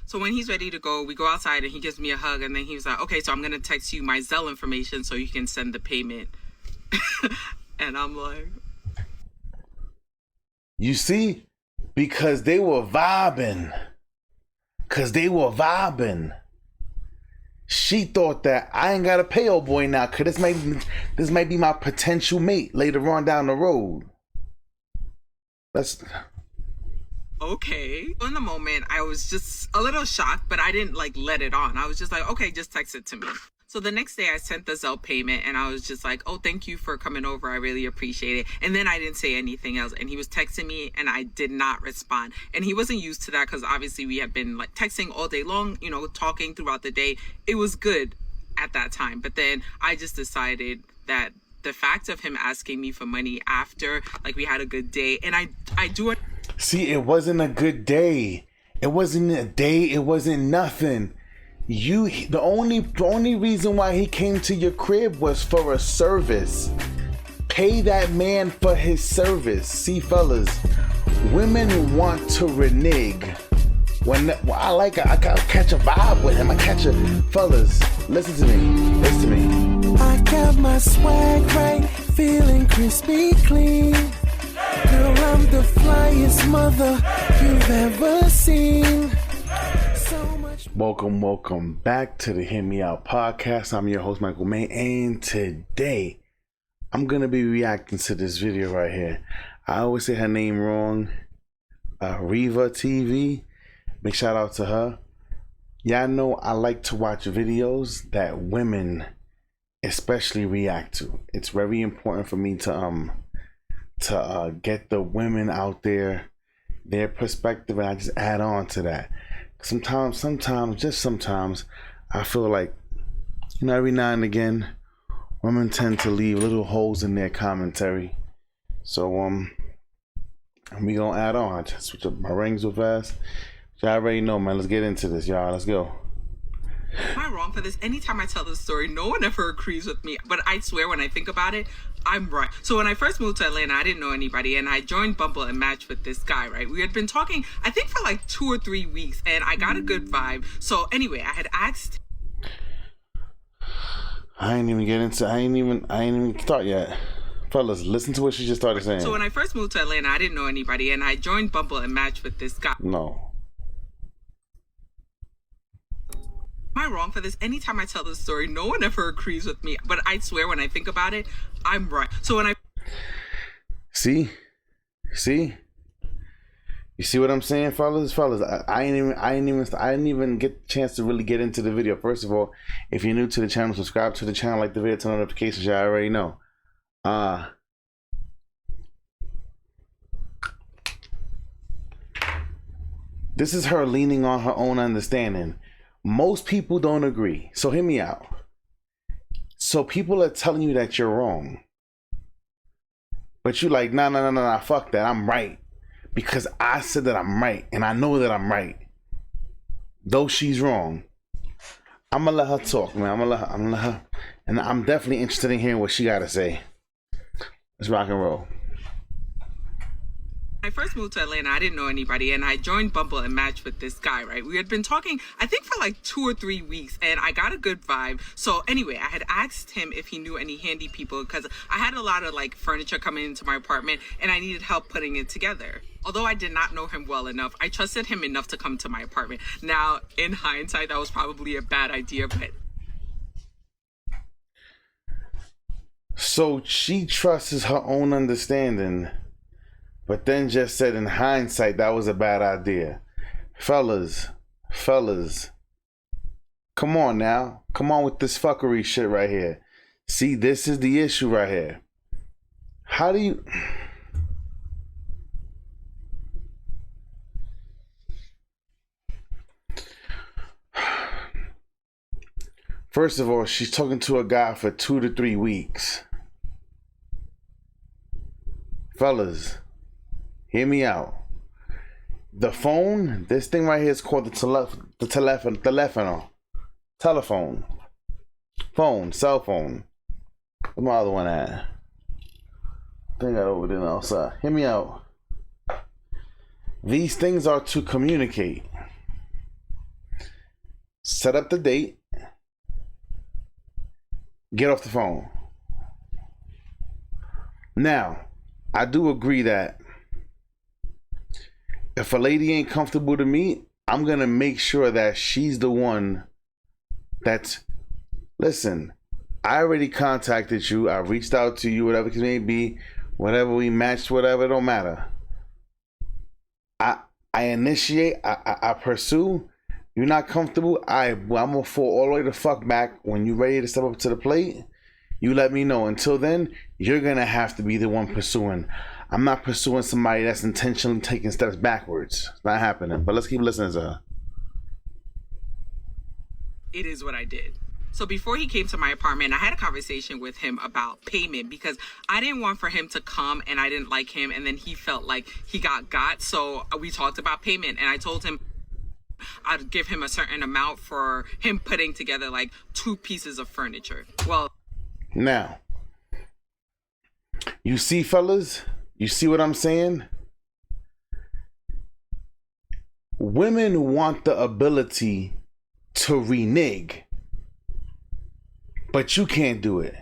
So when he's ready to go, we go outside and he gives me a hug, and then he was like, okay, so I'm going to text you my Zelle information so you can send the payment. And I'm like, you see? Because they were vibing. She thought that I ain't got to pay old boy now, because this might be my potential mate later on down the road. okay. In the moment, I was just a little shocked, but I didn't like let it on. I was just like, okay, just text it to me. So the next day I sent the Zelle payment, and I was just like, oh, thank you for coming over. I really appreciate it. And then I didn't say anything else. And he was texting me and I did not respond. And he wasn't used to that because obviously we had been like texting all day long, you know, talking throughout the day. It was good at that time. But then I just decided that the fact of him asking me for money after like we had a good day, and I do it. See, it wasn't a good day. It wasn't a day. It wasn't nothing. The only reason why he came to your crib was for a service. Pay that man for his service. See, fellas, women want to renege. I catch a vibe with him. Fellas, listen to me. I got my swag right, feeling crispy clean. Girl, I'm the flyest mother you've ever seen. Welcome back to the Hear Me Out podcast. I'm your host, Michael May, and today I'm gonna be reacting to this video right here. I always say her name wrong. Riva TV. Big shout out to her. Y'all know I like to watch videos that women especially react to. It's very important for me to get the women out there, their perspective, and I just add on to that. Sometimes, I feel like, you know, every now and again, women tend to leave little holes in their commentary. So, we gonna add on. I just switch up my rings real fast. Y'all already know, man. Let's get into this, y'all. Let's go. Am I wrong for this? Anytime I tell this story, no one ever agrees with me. But I swear, when I think about it, I'm right. So when I first moved to Atlanta, I didn't know anybody, and I joined Bumble and matched with this guy, right? We had been talking, I think, for like 2 or 3 weeks, and I got a good vibe. So anyway, I had asked. I ain't even start yet. Fellas, listen to what she just started saying. So when I first moved to Atlanta, I didn't know anybody, and I joined Bumble and matched with this guy. No. Am I wrong for this? Anytime I tell this story, no one ever agrees with me. But I swear, when I think about it, I'm right. So when I see, you see what I'm saying, fellas? I didn't even get the chance to really get into the video. First of all, if you're new to the channel, subscribe to the channel, like the video, turn on notifications. Y'all already know. This is her leaning on her own understanding. Most people don't agree. So hear me out. So people are telling you that you're wrong. But you like, nah, fuck that. I'm right. Because I said that I'm right. And I know that I'm right. Though she's wrong. I'm gonna let her talk, man. I'm gonna let her. And I'm definitely interested in hearing what she gotta say. Let's rock and roll. I first moved to Atlanta, I didn't know anybody, and I joined Bumble and matched with this guy, right? We had been talking, I think, for like 2 or 3 weeks, and I got a good vibe. So anyway, I had asked him if he knew any handy people because I had a lot of like furniture coming into my apartment and I needed help putting it together. Although I did not know him well enough, I trusted him enough to come to my apartment. Now, in hindsight, that was probably a bad idea, but... So she trusts her own understanding, but then just said in hindsight that was a bad idea. Fellas, come on now. Come on with this fuckery shit right here. See, this is the issue right here. How do you... First of all, she's talking to a guy for 2 to 3 weeks. Fellas, hear me out. The phone, this thing right here is called telephone. Phone, cell phone. Where's my other one at? I think I got over there outside. Hear me out. These things are to communicate. set up the date, get off the phone. Now, I do agree that if a lady ain't comfortable to me, I'm going to make sure that she's the one that's, listen, I already contacted you. I reached out to you, whatever it may be, whatever we matched, whatever, it don't matter. I initiate, I pursue. You're not comfortable, I'm going to fall all the way the fuck back. When you're ready to step up to the plate, you let me know. Until then, you're going to have to be the one pursuing. I'm not pursuing somebody that's intentionally taking steps backwards. It's not happening. But let's keep listening to her. It is what I did. So before he came to my apartment, I had a conversation with him about payment because I didn't want for him to come and I didn't like him and then he felt like he got. So we talked about payment and I told him I'd give him a certain amount for him putting together like 2 pieces of furniture. Well, now, you see, fellas, you see what I'm saying? Women want the ability to renege, but you can't do it.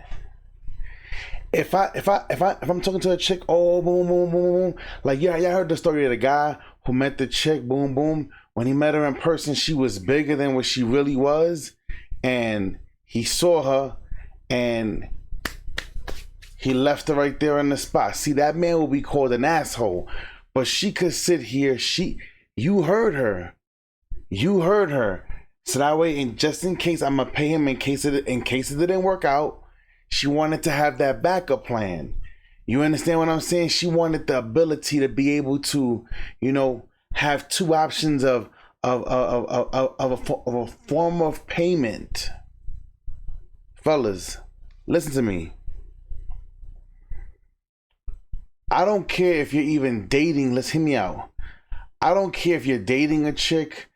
If I'm talking to a chick, oh, boom, boom, boom, boom, like, yeah, I heard the story of the guy who met the chick, boom, boom. When he met her in person, she was bigger than what she really was, and he saw her, and he left her right there on the spot. See, that man will be called an asshole, but she could sit here. You heard her. So that way, and just in case, I'm gonna pay him in case it didn't work out. She wanted to have that backup plan. You understand what I'm saying? She wanted the ability to be able to, have 2 options of a form of payment. Fellas, listen to me. I don't care if you're even dating. Let's hear me out. I don't care if you're dating a chick.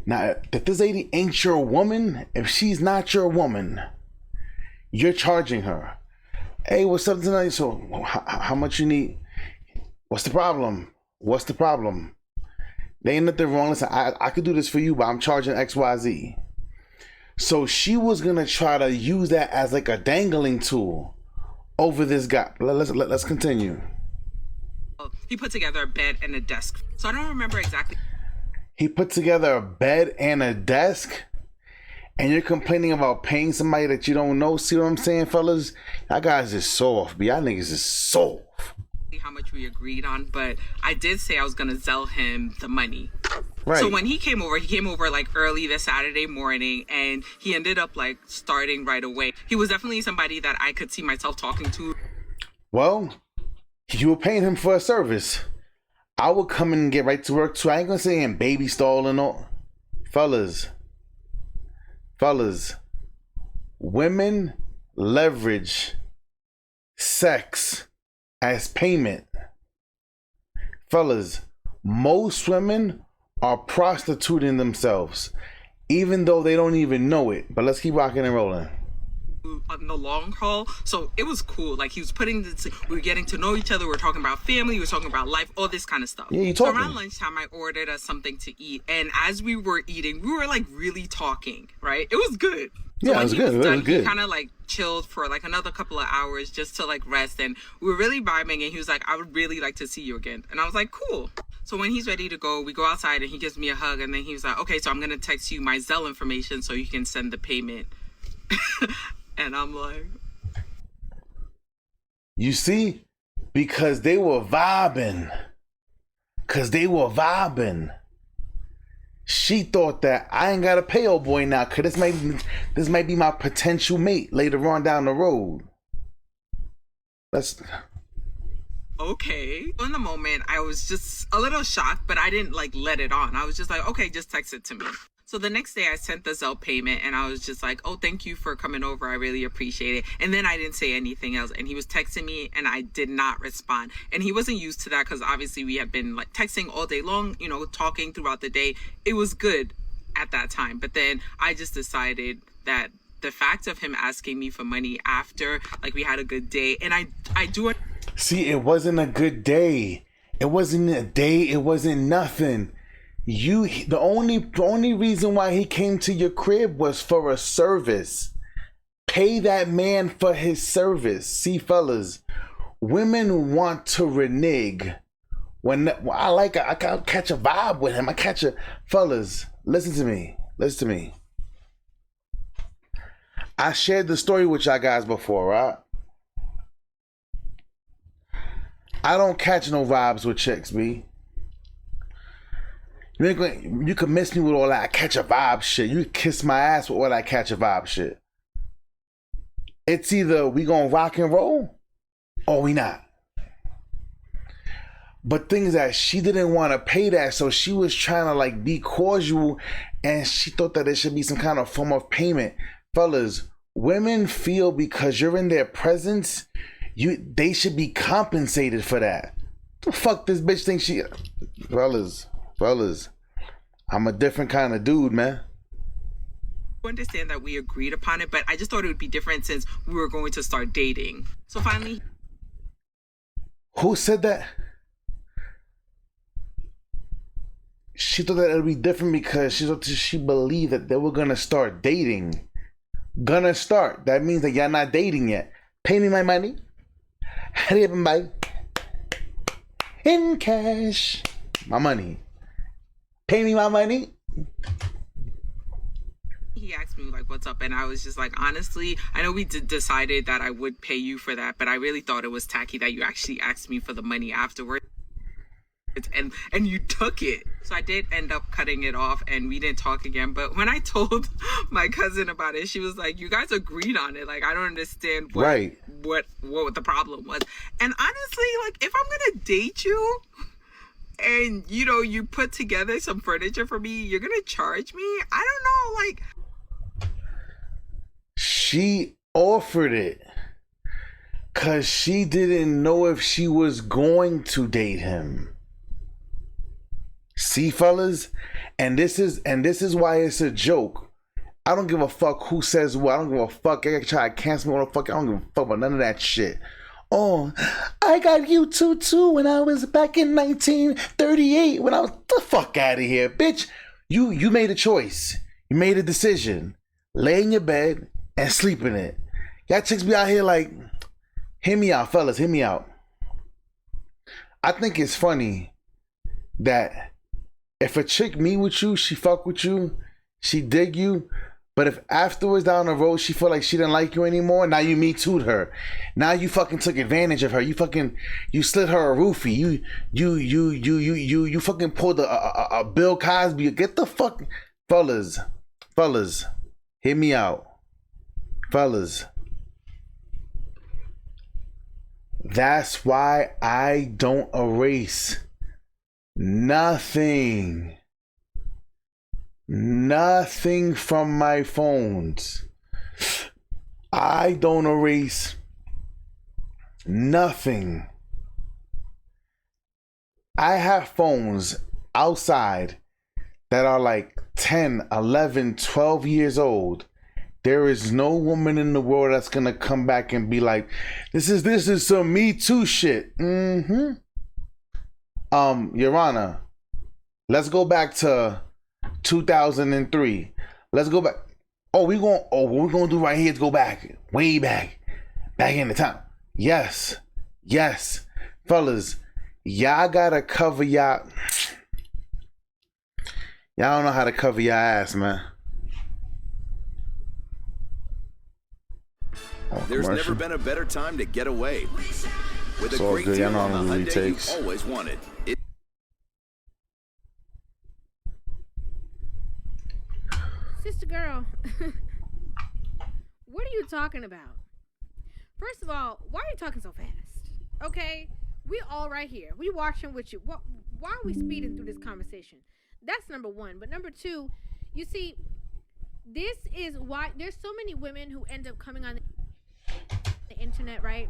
Now, if this lady ain't your woman, if she's not your woman, you're charging her. Hey, what's up tonight? So, how much you need? What's the problem? There ain't nothing wrong. Listen, I could do this for you, but I'm charging XYZ. So she was gonna try to use that as like a dangling tool over this guy. Let's continue. he put together a bed and a desk. So I don't remember exactly. He put together a bed and a desk? And you're complaining about paying somebody that you don't know? See what I'm saying, fellas? Y'all guys is soft, but y'all niggas is soft. How much we agreed on, but I did say I was gonna sell him the money. Right. So when he came over like early the Saturday morning, and he ended up like starting right away. He was definitely somebody that I could see myself talking to. Well, you were paying him for a service. I would come in and get right to work too. I ain't gonna say in baby stall and all. Fellas, women leverage sex as payment. Fellas, most women are prostituting themselves, even though they don't even know it. But let's keep rocking and rolling. On the long haul, so it was cool. Like he was we were getting to know each other. We were talking about family. We were talking about life, all this kind of stuff. Yeah, you so talking. around lunchtime, I ordered us something to eat, and as we were eating, we were like really talking. Right? It was good. So yeah, it was good. It was good. He kind of like chilled for like another couple of hours just to like rest, and we were really vibing. And he was like, "I would really like to see you again," and I was like, "Cool." So when he's ready to go, we go outside, and he gives me a hug, and then he was like, "Okay, so I'm gonna text you my Zelle information so you can send the payment." And I'm like, you see, because they were vibing. She thought that I ain't got to pay old boy now, cause this might be my potential mate later on down the road. okay. In the moment, I was just a little shocked, but I didn't like let it on. I was just like, okay, just text it to me. So the next day I sent the Zelle payment, and I was just like, oh, thank you for coming over. I really appreciate it. And then I didn't say anything else. And he was texting me, and I did not respond. And he wasn't used to that because obviously we had been like texting all day long, you know, talking throughout the day. It was good at that time. But then I just decided that the fact of him asking me for money after like we had a good day, and I do. See, it wasn't a good day. It wasn't a day. It wasn't nothing. The only reason why he came to your crib was for a service. Pay that man for his service. See, fellas, women want to renege. I catch a vibe with him. Fellas, listen to me. I shared the story with y'all guys before, right? I don't catch no vibes with chicks, B. You can miss me with all that catch a vibe shit. You can kiss my ass with all that catch a vibe shit. It's either we gonna rock and roll or we not. But things that she didn't want to pay that, so she was trying to like be cordial, and she thought that there should be some kind of form of payment. Fellas, women feel because you're in their presence, they should be compensated for that. The fuck this bitch thinks she... Fellas, I'm a different kind of dude, man. I understand that we agreed upon it, but I just thought it would be different since we were going to start dating. So finally... Who said that? She thought that it would be different because she believed that they were gonna start dating. Gonna start. That means that y'all not dating yet. Pay me my money. Hurry up and buy. In cash. My money. Pay me my money. He asked me like, what's up? And I was just like, honestly, I know we decided that I would pay you for that, but I really thought it was tacky that you actually asked me for the money afterwards. And you took it. So I did end up cutting it off and we didn't talk again. But when I told my cousin about it, she was like, you guys agreed on it. Like, I don't understand what the problem was. And honestly, like, if I'm gonna date you and you put together some furniture for me, you're gonna charge me? I don't know, like, she offered it because she didn't know if she was going to date him. See, fellas, and this is why it's a joke. I don't give a fuck who says what. I don't give a fuck. I try to cancel me. What the fuck? I don't give a fuck about none of that shit. Oh, I got YouTube too when I was back in 1938. When I was the fuck out of here, bitch. You made a choice. You made a decision. Lay in your bed and sleep in it. Y'all chicks be out here like, hear me out, fellas. Hear me out. I think it's funny that if a chick meet with you, she fuck with you, she dig you, but if afterwards down the road she feel like she didn't like you anymore, now you me too'd her. Now you fucking took advantage of her. You slid her a roofie. You fucking pulled a Bill Cosby. Get the fuck, fellas, hear me out, fellas. That's why I don't erase nothing from my phones. I don't erase nothing. I have phones outside that are like 10, 11, 12 years old. There is no woman in the world that's gonna come back and be like, this is some Me Too shit. Your Honor, let's go back to 2003. Let's go back. What we're gonna do right here is go back, way back in the time. Yes, fellas, y'all gotta cover y'all. Y'all don't know how to cover your ass, man. There's never been a better time to get away. With it's a all great good. deal Y'all know on how the it Hyundai takes. you always wanted. Sister girl, what are you talking about? First of all, why are you talking so fast? Okay, we all right here. We watching with you. Why are we speeding through this conversation? That's number one. But number two, you see, this is why there's so many women who end up coming on the internet, right?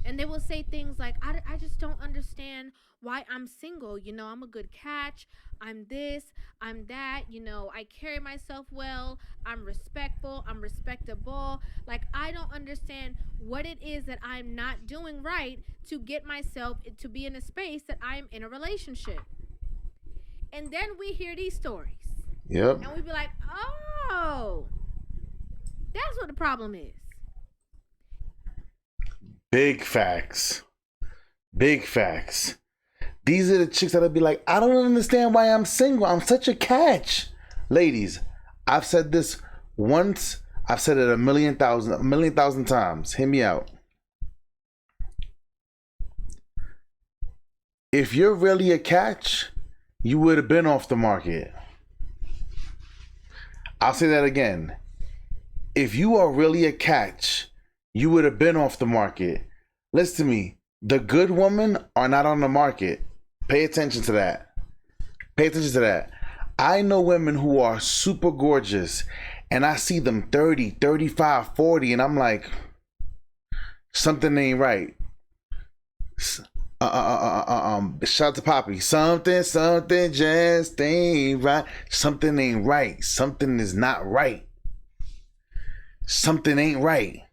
And they will say things like, I just don't understand why I'm single. I'm a good catch. I'm this, I'm that. I carry myself well. I'm respectful. I'm respectable. Like, I don't understand what it is that I'm not doing right to get myself to be in a space that I'm in a relationship. And then we hear these stories. Yep. And we be like, oh, that's what the problem is. Big facts. Big facts. These are the chicks that'll be like, I don't understand why I'm single. I'm such a catch. Ladies, I've said this once. I've said it a million thousand times. Hear me out. If you're really a catch, you would have been off the market. I'll say that again. If you are really a catch, you would have been off the market. Listen to me. The good women are not on the market. Pay attention to that. Pay attention to that. I know women who are super gorgeous, and I see them 30, 35, 40, and I'm like, something ain't right. Shout out to Poppy. Something just ain't right. Something ain't right. Something is not right. Something ain't right.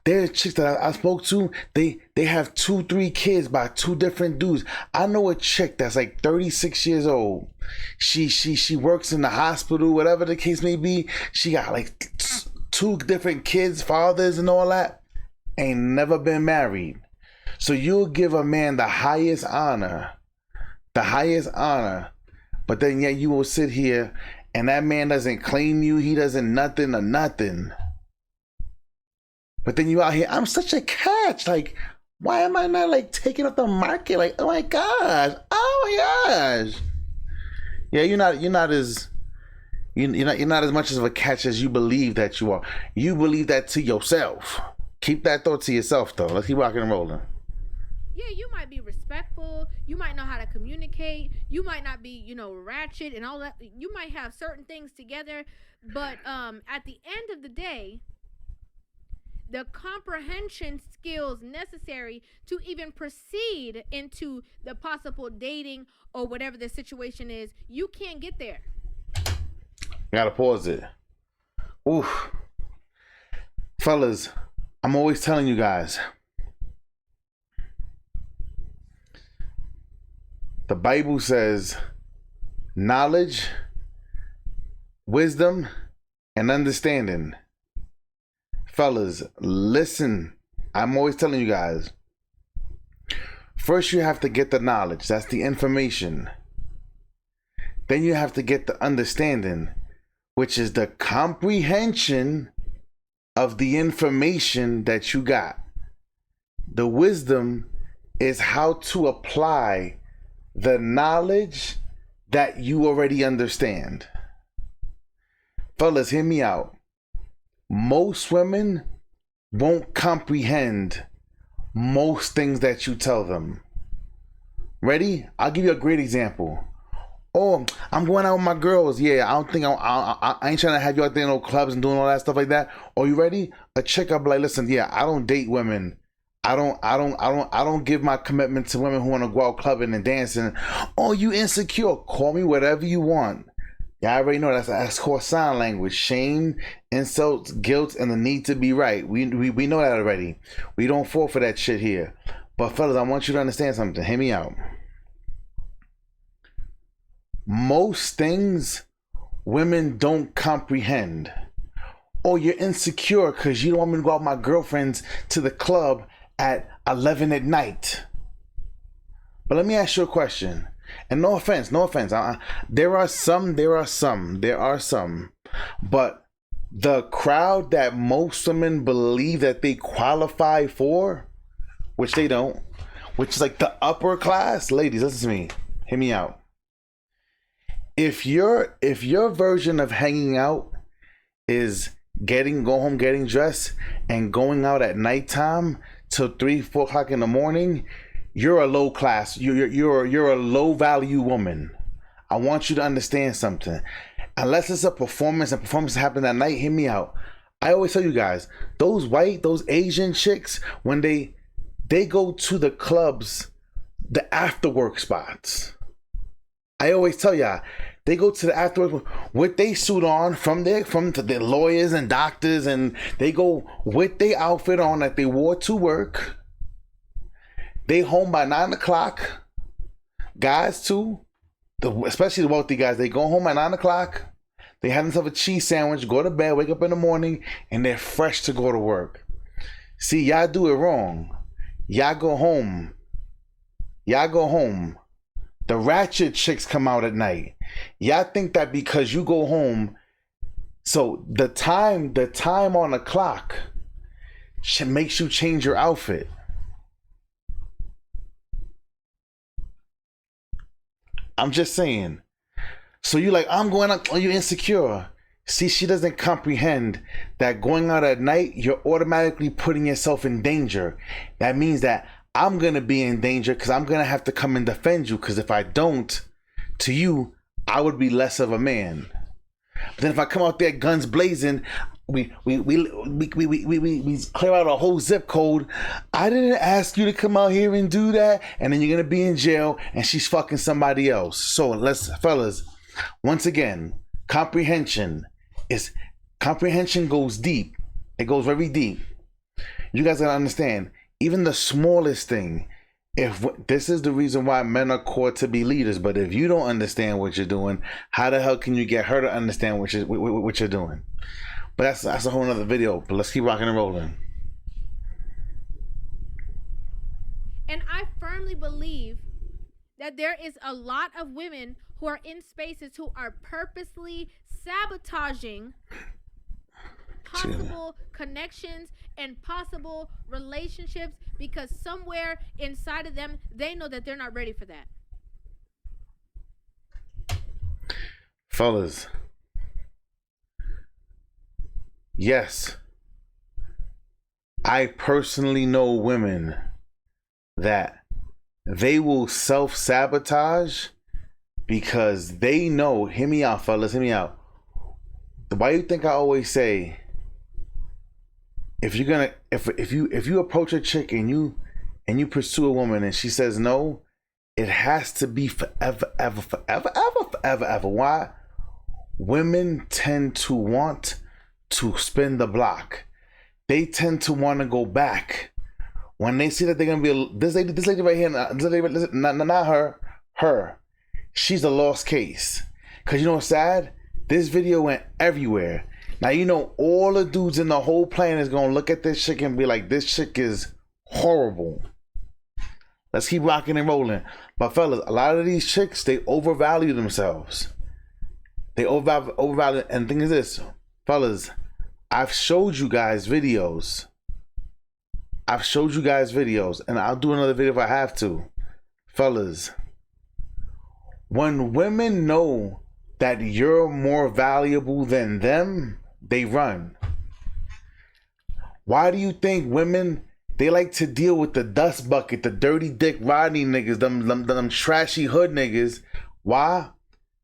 There's chicks that I spoke to, they have 2-3 kids by 2 different dudes. I know a chick that's like 36 years old. She works in the hospital, whatever the case may be. She got like 2 different kids, fathers and all that. Ain't never been married. So you'll give a man the highest honor, but then yet you will sit here and that man doesn't claim you, he doesn't nothing. But then you out here, I'm such a catch. Like, why am I not like taking up the market? Like, oh my gosh. Yeah, you're not as much of a catch as you believe that you are. You believe that to yourself. Keep that thought to yourself though. Let's keep rocking and rolling. Yeah, you might be respectful. You might know how to communicate. You might not be, ratchet and all that. You might have certain things together. But at the end of the day, the comprehension skills necessary to even proceed into the possible dating or whatever the situation is, you can't get there. Gotta pause it. Oof. Fellas, I'm always telling you guys, the Bible says knowledge, wisdom, and understanding. Fellas, listen. I'm always telling you guys. First, you have to get the knowledge. That's the information. Then you have to get the understanding, which is the comprehension of the information that you got. The wisdom is how to apply the knowledge that you already understand. Fellas, hear me out. Most women won't comprehend most things that you tell them. Ready? I'll give you a great example. Oh, I'm going out with my girls. Yeah, I don't think I ain't trying to have you out there in no clubs and doing all that stuff like that. Are you ready? A chick, I'll be like, listen, yeah, I don't date women. I don't give my commitment to women who want to go out clubbing and dancing. Oh, you insecure? Call me whatever you want. Yeah, I already know that's called sign language. Shame, insults, guilt, and the need to be right. We know that already. We don't fall for that shit here. But fellas, I want you to understand something. Hear me out. Most things women don't comprehend. Oh, you're insecure because you don't want me to go out with my girlfriends to the club at 11 at night. But let me ask you a question. And no offense. There are some. But the crowd that most women believe that they qualify for, which they don't, which is like the upper class, ladies, listen to me. Hear me out. If your version of hanging out is go home, getting dressed, and going out at nighttime till 3-4 o'clock in the morning, you're a low class. You're a low value woman. I want you to understand something. Unless it's a performance and performance happen that night, hear me out. I always tell you guys, those Asian chicks, when they go to the clubs, the after work spots. I always tell y'all, they go to the afterwards with they suit on from the lawyers and doctors, and they go with their outfit on that they wore to work. They home by 9 o'clock. Guys too. especially the wealthy guys, they go home at 9 o'clock. They have themselves a cheese sandwich, go to bed, wake up in the morning, and they're fresh to go to work. See, y'all do it wrong. Y'all go home. The ratchet chicks come out at night. Y'all think that because you go home, so the time on the clock makes you change your outfit. I'm just saying. So you like, I'm going out, are you insecure? See, she doesn't comprehend that going out at night, you're automatically putting yourself in danger. That means that I'm going to be in danger because I'm going to have to come and defend you, because if I don't, to you, I would be less of a man. But then if I come out there guns blazing, we clear out a whole zip code. I didn't ask you to come out here and do that, and then you're going to be in jail and she's fucking somebody else. So fellas, once again, comprehension goes deep. It goes very deep. You guys gotta understand, even the smallest thing, if this is the reason why men are called to be leaders, but if you don't understand what you're doing, how the hell can you get her to understand what you're doing? But that's a whole nother video. But let's keep rocking and rolling. And I firmly believe that there is a lot of women who are in spaces who are purposely sabotaging possible connections and possible relationships because somewhere inside of them, they know that they're not ready for that. Fellas, yes, I personally know women that they will self-sabotage because they know, hear me out, fellas, hear me out. Why you think I always say, if you approach a chick and you pursue a woman and she says no, it has to be forever. Why? Women tend to want to spin the block. They tend to want to go back when they see that they're gonna be this lady right here. Not her. She's a lost case. Cause you know what's sad? This video went everywhere. Now you know all the dudes in the whole planet is gonna look at this chick and be like, this chick is horrible. Let's keep rocking and rolling. But fellas, a lot of these chicks, they overvalue themselves. They overvalue, and the thing is this, fellas, I've showed you guys videos. And I'll do another video if I have to. Fellas, when women know that you're more valuable than them, they run. Why do you think women, they like to deal with the dust bucket, the dirty dick Rodney niggas, them trashy hood niggas? Why?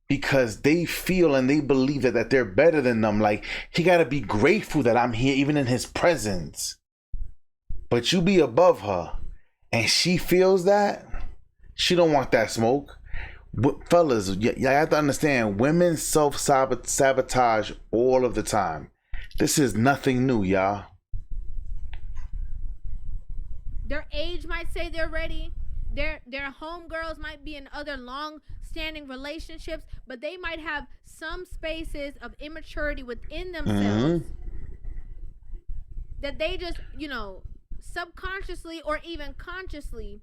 Because they feel and they believe that they're better than them. Like, he gotta be grateful that I'm here even in his presence. But you be above her and she feels that, she don't want that smoke. But fellas, you have to understand, women self-sabotage all of the time. This is nothing new, y'all. Their age might say they're ready. Their homegirls might be in other long-standing relationships, but they might have some spaces of immaturity within themselves that they just, subconsciously or even consciously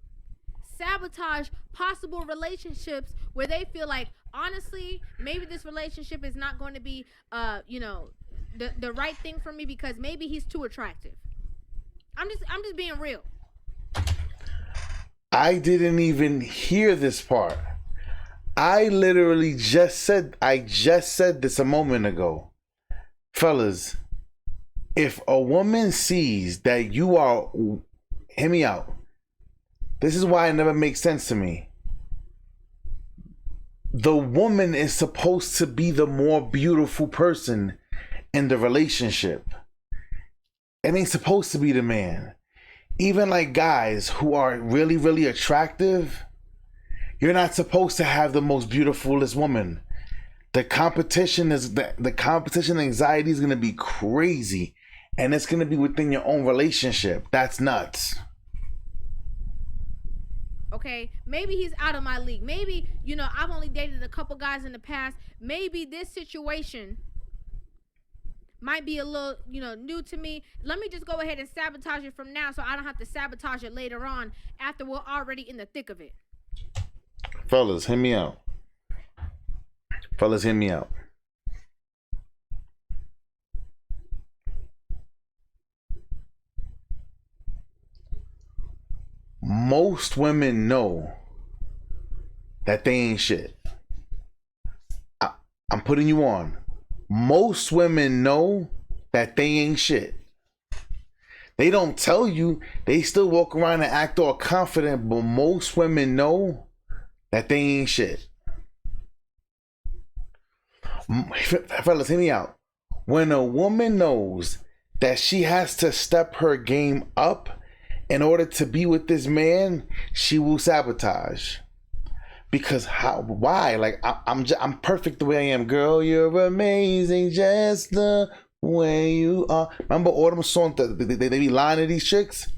sabotage possible relationships where they feel like, honestly, maybe this relationship is not going to be the right thing for me because maybe he's too attractive. I'm just being real. I didn't even hear this part. I literally just said this a moment ago. Fellas, if a woman sees that you are, hear me out. This is why it never makes sense to me. The woman is supposed to be the more beautiful person in the relationship. It ain't supposed to be the man. Even like guys who are really, really attractive, you're not supposed to have the most beautifulest woman. The competition anxiety is gonna be crazy, and it's gonna be within your own relationship. That's nuts. Okay, maybe he's out of my league. Maybe, you know, I've only dated a couple guys in the past. Maybe this situation might be a little, you know, new to me. Let me just go ahead and sabotage it from now so I don't have to sabotage it later on after we're already in the thick of it. Fellas, hear me out. Fellas, hear me out. Most women know that they ain't shit. I'm putting you on. Most women know that they ain't shit. They don't tell you. They still walk around and act all confident, but most women know that they ain't shit. Fellas, hear me out. When a woman knows that she has to step her game up in order to be with this man, she will sabotage. Because why? Like, I'm perfect the way I am, girl. You're amazing, just the way you are. Remember all them songs that they be lying to these chicks?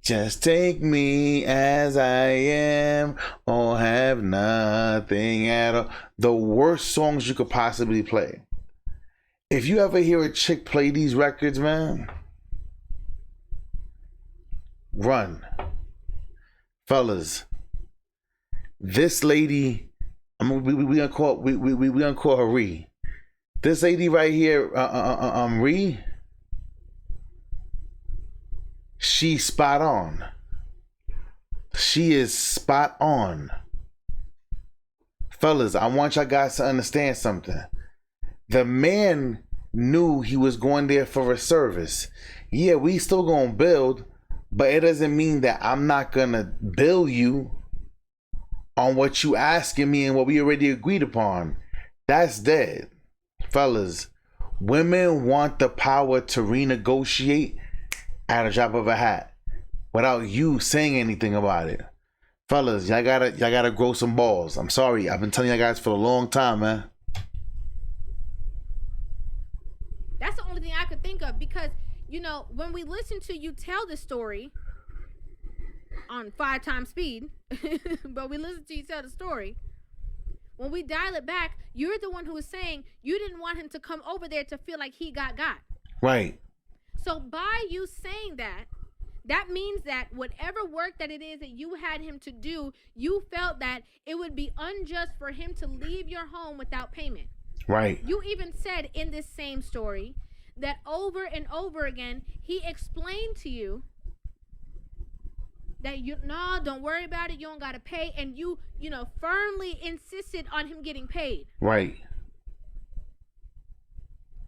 Just take me as I am, or have nothing at all. The worst songs you could possibly play. If you ever hear a chick play these records, man, run. Fellas, this lady, I mean, we gonna call her Ree. This lady right here, Ree, she's spot on. She is spot on. Fellas, I want y'all guys to understand something. The man knew he was going there for a service. Yeah, we still gonna build, but it doesn't mean that I'm not gonna bill you on what you asking me and what we already agreed upon. That's dead. Fellas, women want the power to renegotiate at a drop of a hat without you saying anything about it. Fellas, y'all gotta grow some balls. I'm sorry, I've been telling you guys for a long time, man. That's the only thing I could think of, because, you know, when we listen to you tell the story on 5 times speed, but we listen to you tell the story, when we dial it back, you're the one who was saying you didn't want him to come over there to feel like he got. Right. So by you saying that, that means that whatever work that it is that you had him to do, you felt that it would be unjust for him to leave your home without payment. Right. You even said in this same story that over and over again, he explained to you that don't worry about it, you don't gotta pay, and you firmly insisted on him getting paid. Right.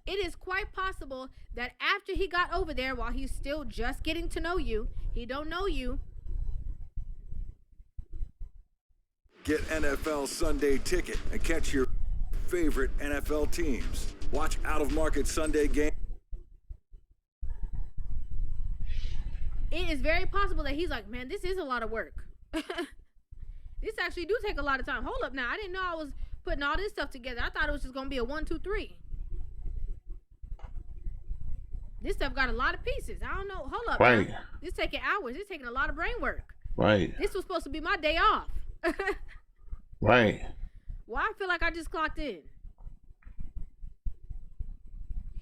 It is quite possible that after he got over there, while he's still just getting to know you, he don't know you. Get NFL Sunday Ticket and catch your favorite NFL teams. Watch out-of-market Sunday game. It is very possible that he's like, man, this is a lot of work. This actually do take a lot of time. Hold up now. I didn't know I was putting all this stuff together. I thought it was just going to be a 1, 2, 3. This stuff got a lot of pieces. I don't know. Hold up. Right. Now. This taking hours. This taking a lot of brain work. Right. This was supposed to be my day off. Right. Well, I feel like I just clocked in.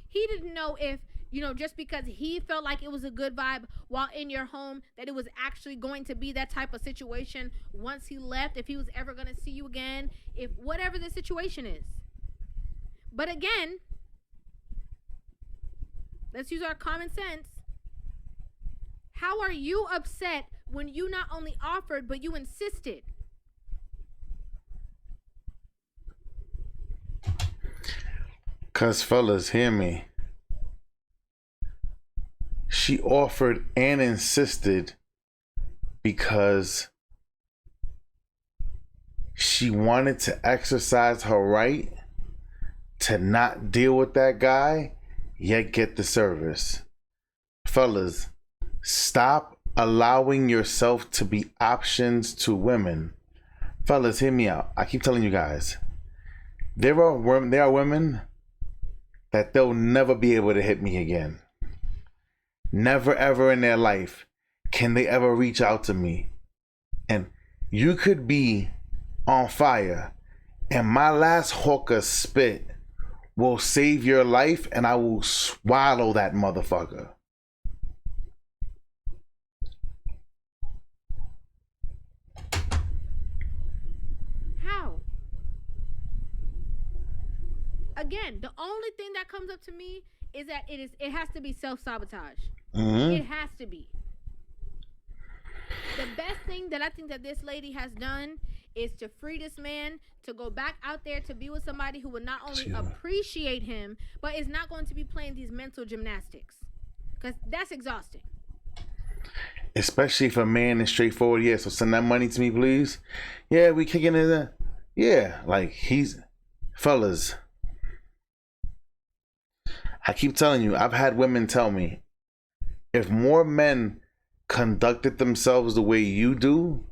He didn't know if, just because he felt like it was a good vibe while in your home, that it was actually going to be that type of situation once he left, if he was ever going to see you again, if whatever the situation is. But again, let's use our common sense. How are you upset when you not only offered, but you insisted? Cause fellas, hear me. She offered and insisted because she wanted to exercise her right to not deal with that guy, yet get the service. Fellas, stop allowing yourself to be options to women. Fellas, hear me out. I keep telling you guys, there are women that they'll never be able to hit me again. Never ever in their life can they ever reach out to me. And you could be on fire, and my last hawk of spit will save your life, and I will swallow that motherfucker. How? Again, the only thing that comes up to me is that it has to be self-sabotage. It has to be. The best thing that I think that this lady has done is to free this man to go back out there to be with somebody who would not only appreciate him, but is not going to be playing these mental gymnastics, because that's exhausting. Especially if a man is straightforward. Yeah, so send that money to me, please. Yeah, we kicking it in. Yeah, like fellas. I keep telling you, I've had women tell me, if more men conducted themselves the way you do,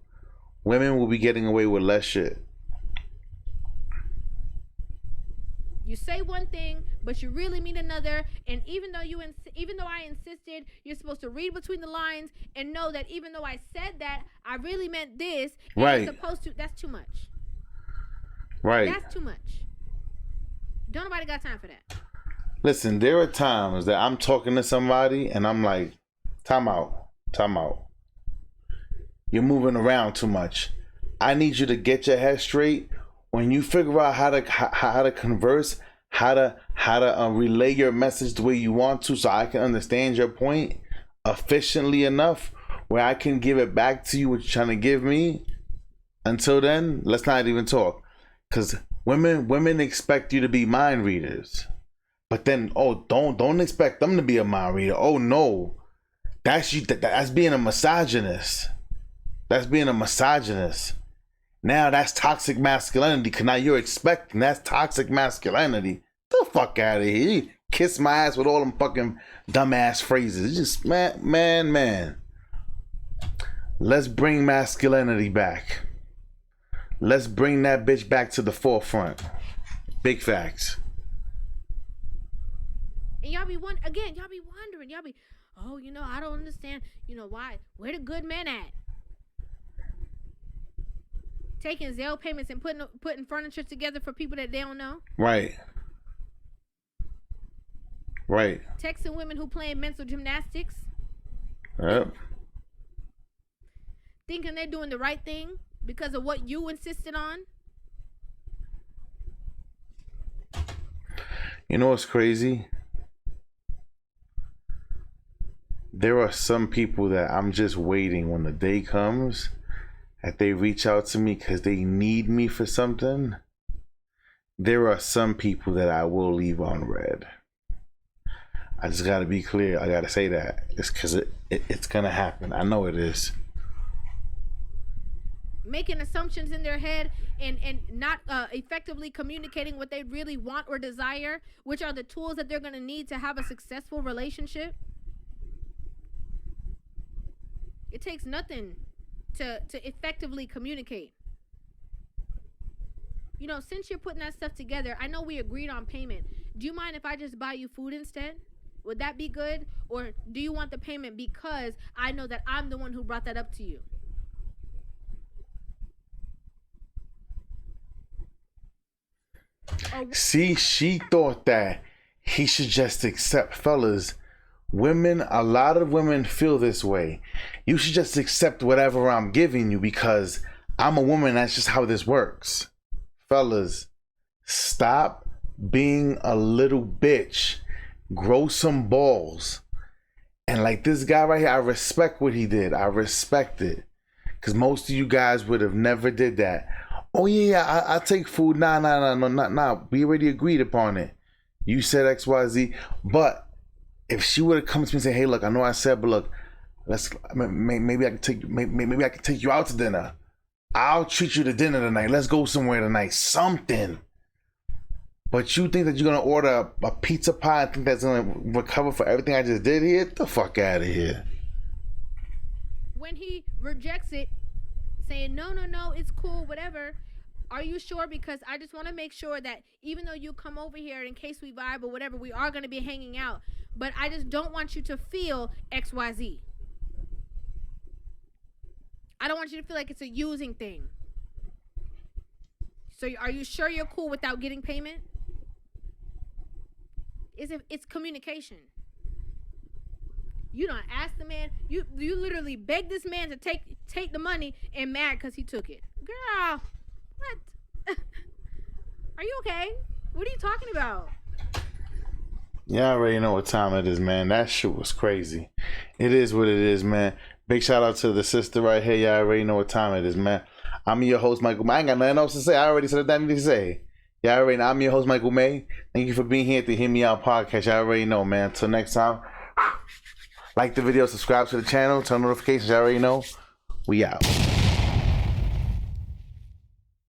women will be getting away with less shit. You say one thing, but you really mean another. And even though I insisted, you're supposed to read between the lines and know that even though I said that, I really meant this. And right. You're supposed to. That's too much. Right. That's too much. Don't nobody got time for that. Listen, there are times that I'm talking to somebody and I'm like, time out. You're moving around too much. I need you to get your head straight. When you figure out how to converse, how to relay your message the way you want to, so I can understand your point efficiently enough where I can give it back to you what you're trying to give me. Until then, let's not even talk. Because women expect you to be mind readers. But then, don't expect them to be a mind reader. Oh no, that's being a misogynist. That's being a misogynist. Now that's toxic masculinity. Cause now you're expecting that's toxic masculinity. The fuck out of here! You kiss my ass with all them fucking dumbass phrases. It's just man. Let's bring masculinity back. Let's bring that bitch back to the forefront. Big facts. And y'all be wondering, oh, I don't understand, why? Where the good men at? Taking Zelle payments and putting furniture together for people that they don't know. Right. Texting women who playing mental gymnastics. Yep. Thinking they're doing the right thing because of what you insisted on. You know what's crazy? There are some people that I'm just waiting when the day comes that they reach out to me because they need me for something. There are some people that I will leave on red. I just got to be clear. I got to say that. It's because it's going to happen. I know it is. Making assumptions in their head and not effectively communicating what they really want or desire, which are the tools that they're going to need to have a successful relationship. It takes nothing to effectively communicate. Since you're putting that stuff together, I know we agreed on payment. Do you mind if I just buy you food instead? Would that be good? Or do you want the payment because I know that I'm the one who brought that up to you? See, she thought that he should just accept. Fellas, women, a lot of women feel this way. You should just accept whatever I'm giving you because I'm a woman. That's just how this works. Fellas, stop being a little bitch. Grow some balls. And like this guy right here, I respect what he did. I respect it. Because most of you guys would have never did that. Oh yeah, I take food. Nah. We already agreed upon it. You said XYZ. But if she would have come to me and say, hey, look, I know I said, but look, maybe I can take you out to dinner. I'll treat you to dinner tonight. Let's go somewhere tonight. Something. But you think that you're gonna order a pizza pie and think that's gonna recover for everything I just did here? Get the fuck out of here. When he rejects it, saying no, it's cool, whatever. Are you sure? Because I just want to make sure that even though you come over here in case we vibe or whatever, we are going to be hanging out. But I just don't want you to feel XYZ. I don't want you to feel like it's a using thing. So are you sure you're cool without getting payment? It's communication. You don't ask the man. You literally beg this man to take the money and mad because he took it. Girl, what? Are you okay? What are you talking about? Yeah, I already know what time it is, man. That shit was crazy. It is what it is, man. Big shout out to the sister right here. Y'all already know what time it is, man. I'm your host, Michael May. I ain't got nothing else to say. I already said what I need to say. Y'all already know. I'm your host, Michael May. Thank you for being here at the Hear Me Out podcast. Y'all already know, man. Until next time, like the video, subscribe to the channel, turn notifications. Y'all already know. We out.